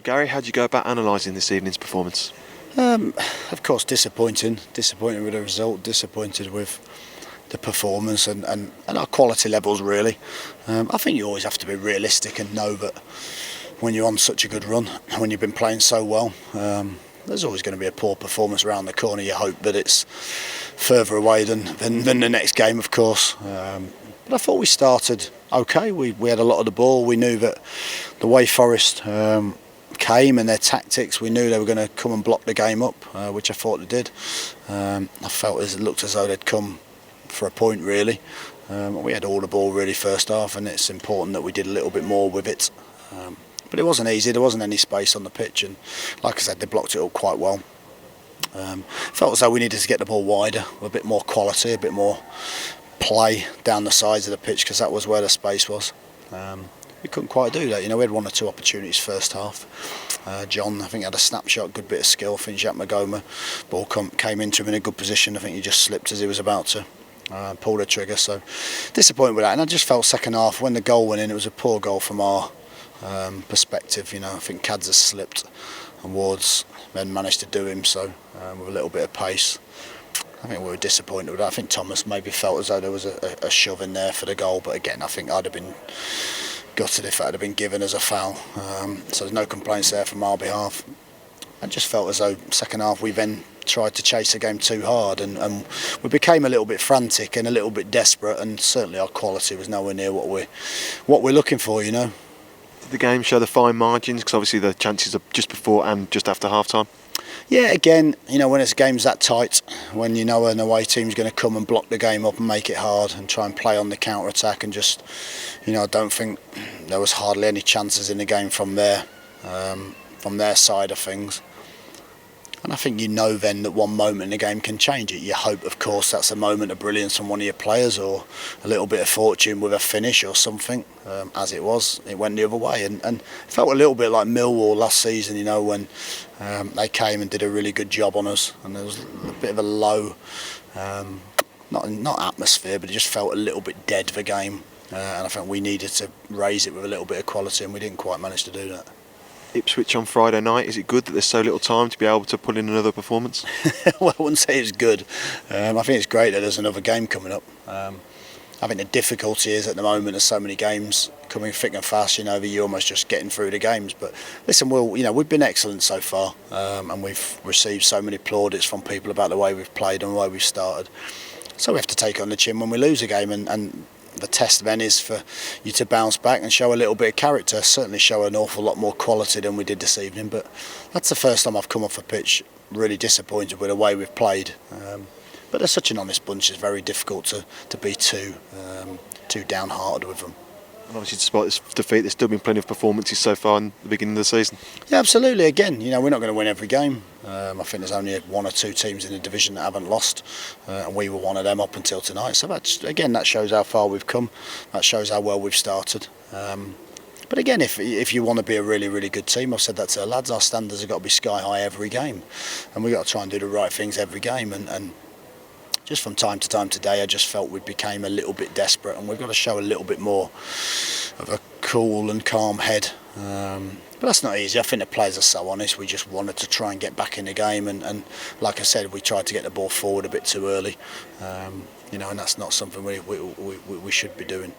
Gary, how do you go about analysing this evening's performance? Of course, disappointed with the result, disappointed with the performance and our quality levels really. I think you always have to be realistic and know that when you're on such a good run, when you've been playing so well, there's always going to be a poor performance around the corner. You hope that it's further away than the next game, of course. But I thought we started okay. We had a lot of the ball. We knew that the way Forest came and their tactics, we knew they were going to come and block the game up, which I thought they did. I felt it looked as though they'd come for a point really. We had all the ball really first half, and it's important that we did a little bit more with it. But it wasn't easy. There wasn't any space on the pitch, and like I said, they blocked it up quite well. Felt as though we needed to get the ball wider, a bit more quality, a bit more play down the sides of the pitch, because that was where the space was. We couldn't quite do that. We had one or two opportunities first half. John, I think, had a snapshot, good bit of skill. I think Jack Magoma, ball came into him in a good position. I think he just slipped as he was about to pull the trigger. So disappointed with that. And I just felt second half, when the goal went in, it was a poor goal from our perspective. I think Cads has slipped and Ward's then managed to do him so with a little bit of pace. I think we were disappointed with that. I think Thomas maybe felt as though there was a shove in there for the goal, but again, I think I'd have been gutted if that had been given as a foul. So there's no complaints there from our behalf. I just felt as though second half we then tried to chase the game too hard, and we became a little bit frantic and a little bit desperate, and certainly our quality was nowhere near what we're looking for. Did the game show the fine margins? Because obviously the chances are just before and just after half time. Yeah, again, when it's games that tight, when an away team's going to come and block the game up and make it hard and try and play on the counter attack, and just, I don't think there was hardly any chances in the game from their side of things. And I think then that one moment in the game can change it. You hope, of course, that's a moment of brilliance from one of your players, or a little bit of fortune with a finish or something. As it was, it went the other way, and it felt a little bit like Millwall last season. When they came and did a really good job on us, and there was a bit of a low, not atmosphere, but it just felt a little bit dead, the game. And I think we needed to raise it with a little bit of quality, and we didn't quite manage to do that. Ipswich on Friday night, is it good that there's so little time to be able to put in another performance? Well, I wouldn't say it's good. I think it's great that there's another game coming up. I think the difficulty is at the moment there's so many games coming thick and fast, that you're almost just getting through the games. But listen, we've been excellent so far, and we've received so many plaudits from people about the way we've played and the way we've started. So we have to take it on the chin when we lose a game, and the test then is for you to bounce back and show a little bit of character, certainly show an awful lot more quality than we did this evening. But that's the first time I've come off a pitch really disappointed with the way we've played. But they're such an honest bunch, it's very difficult to be too downhearted with them. And obviously, despite this defeat, there's still been plenty of performances so far in the beginning of the season. Yeah, absolutely. Again, we're not going to win every game. I think there's only one or two teams in the division that haven't lost, and we were one of them up until tonight. So that shows how far we've come. That shows how well we've started. But again, if you want to be a really, really good team, I've said that to the lads, our standards have got to be sky high every game, and we've got to try and do the right things every game. And just from time to time today, I just felt we became a little bit desperate, and we've got to show a little bit more of a cool and calm head. But that's not easy. I think the players are so honest. We just wanted to try and get back in the game, and like I said, we tried to get the ball forward a bit too early, and that's not something we should be doing.